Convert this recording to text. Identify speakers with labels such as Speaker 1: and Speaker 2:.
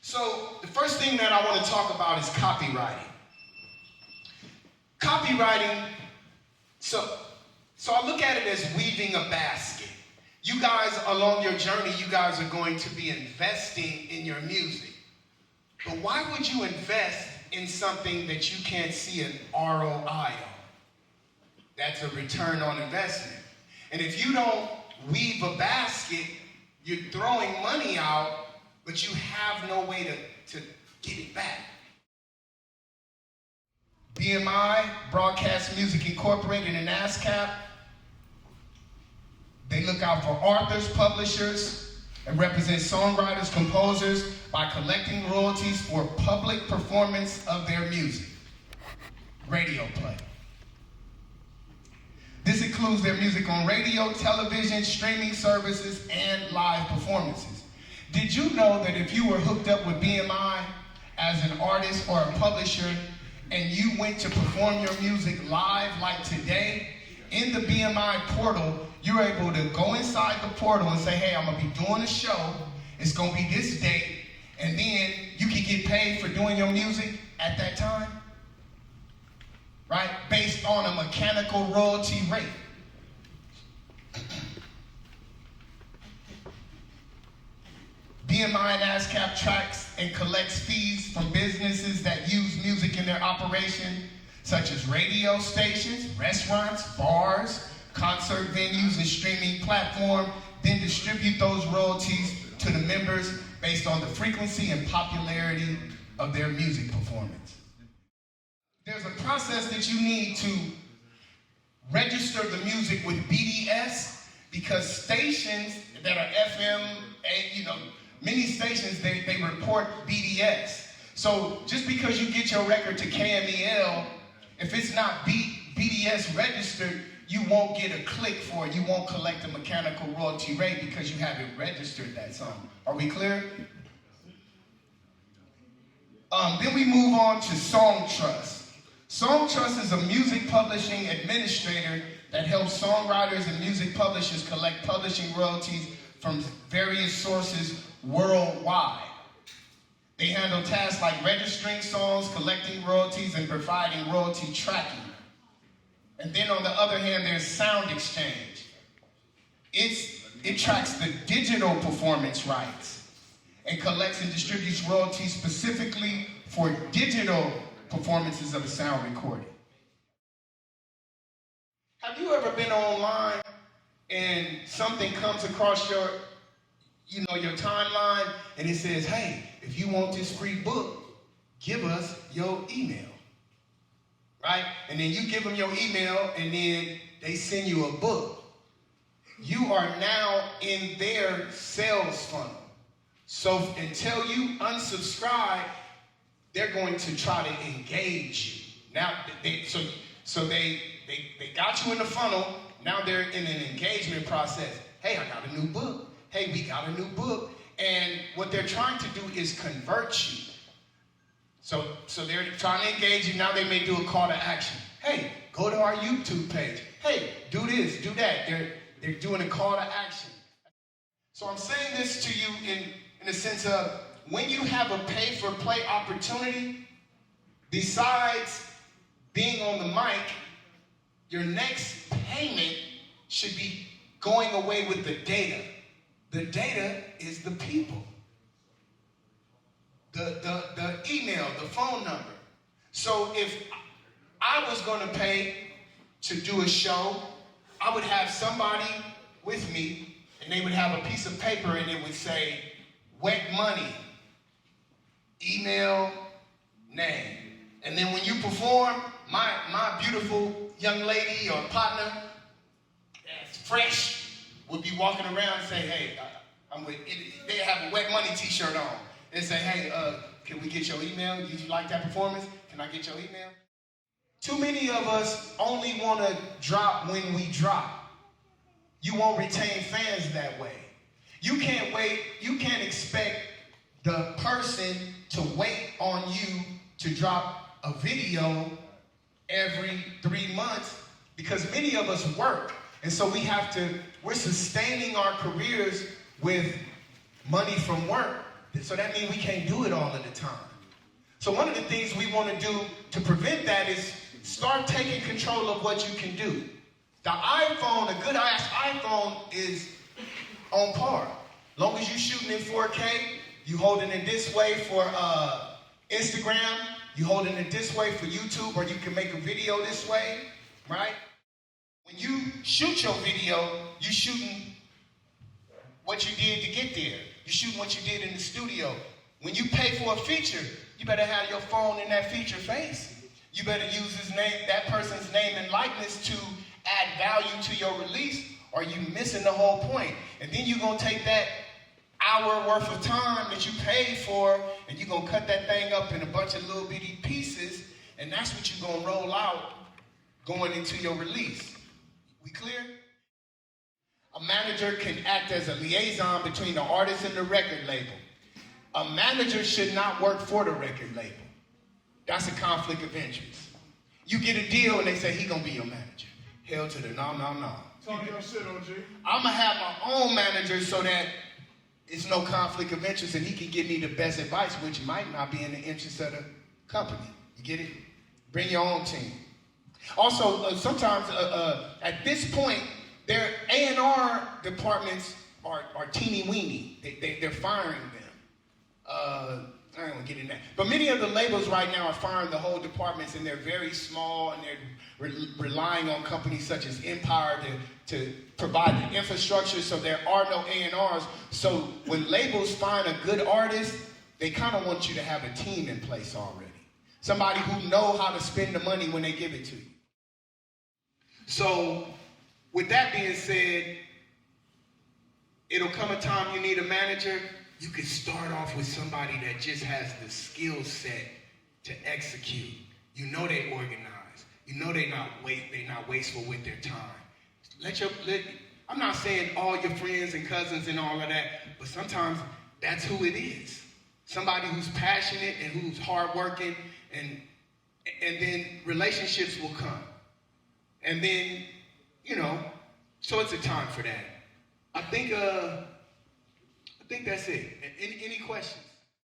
Speaker 1: So the first thing that I want to talk about is copywriting. Copywriting, so I look at it as weaving a basket. You guys, along your journey, you guys are going to be investing in your music. But why would you invest in something that you can't see an ROI on? That's a return on investment. And if you don't weave a basket, you're throwing money out, but you have no way to get it back. BMI, Broadcast Music Incorporated, and ASCAP, they look out for authors, publishers, and represent songwriters, composers by collecting royalties for public performance of their music. Radio play. This includes their music on radio, television, streaming services, and live performances. Did you know that if you were hooked up with BMI as an artist or a publisher and you went to perform your music live like today, in the BMI portal, you're able to go inside the portal and say, hey, I'm gonna be doing a show, it's gonna be this date, and then you can get paid for doing your music at that time, right? Based on a mechanical royalty rate. BMI and ASCAP tracks and collects fees from businesses that use music in their operation, such as radio stations, restaurants, bars, concert venues, and streaming platforms, then distribute those royalties to the members based on the frequency and popularity of their music performance. There's a process that you need to register the music with BDS, because stations that are FM, many stations, they report BDS. So just because you get your record to KMEL, if it's not BDS registered, you won't get a click for it. You won't collect a mechanical royalty rate because you haven't registered that song. Are we clear? Then we move on to Songtrust. Songtrust is a music publishing administrator that helps songwriters and music publishers collect publishing royalties from various sources worldwide. They handle tasks like registering songs, collecting royalties, and providing royalty tracking. And then on the other hand, there's Sound Exchange. It tracks the digital performance rights and collects and distributes royalties specifically for digital performances of a sound recording. Have you ever been online and something comes across your timeline and it says, hey, if you want this free book, give us your email, right? And then you give them your email and then they send you a book. You are now in their sales funnel. So until you unsubscribe, they're going to try to engage you. Now, they got you in the funnel. Now they're in an engagement process. Hey, I got a new book. Hey, we got a new book. And what they're trying to do is convert you. So they're trying to engage you. Now they may do a call to action. Hey, go to our YouTube page. Hey, do this, do that. They're doing a call to action. So I'm saying this to you in the sense of, when you have a pay-for-play opportunity, besides being on the mic, your next payment should be going away with the data. The data is the people. The email, the phone number. So if I was going to pay to do a show, I would have somebody with me, and they would have a piece of paper, and it would say, Wet Money, email, name. And then when you perform, my beautiful young lady or partner that's fresh would be walking around and say, hey, they have a Wet Money t-shirt on. They say, hey, can we get your email? Did you like that performance? Can I get your email? Too many of us only want to drop when we drop. You won't retain fans that way. You can't wait. You can't expect the person to wait on you to drop a video every 3 months, because many of us work. And so we're sustaining our careers with money from work. So that means we can't do it all of the time. So one of the things we want to do to prevent that is start taking control of what you can do. The iPhone, a good ass iPhone is on par. Long as you're shooting in 4K, you holding it this way for Instagram, you holding it this way for YouTube, or you can make a video this way, right? When you shoot your video, you're shooting what you did to get there. You're shooting what you did in the studio. When you pay for a feature, you better have your phone in that feature face. You better use his name, that person's name and likeness to add value to your release, or you missing the whole point. And then you're gonna take that hour worth of time that you paid for, and you're gonna cut that thing up in a bunch of little bitty pieces, and that's what you're gonna roll out going into your release. We clear? A manager can act as a liaison between the artist and the record label. A manager should not work for the record label. That's a conflict of interest. You get a deal and they say, he gonna be your manager. Hell to the no.
Speaker 2: Talk your shit, OG.
Speaker 1: I'm gonna have my own manager so that it's no conflict of interest and he can give me the best advice, which might not be in the interest of the company. You get it? Bring your own team. Also, sometimes at this point, their A&R departments are teeny-weeny. They're firing them. I don't want to get in that. But many of the labels right now are firing the whole departments, and they're very small, and they're relying on companies such as Empire to provide the infrastructure, so there are no A&Rs. So when labels find a good artist, they kind of want you to have a team in place already. Somebody who know how to spend the money when they give it to you. So with that being said, it'll come a time you need a manager. You can start off with somebody that just has the skill set to execute. You know they organized. You know they're not wasteful with their time. I'm not saying all your friends and cousins and all of that, but sometimes that's who it is. Somebody who's passionate and who's hardworking, and then relationships will come. And then, so it's a time for that. I think that's it. Any questions?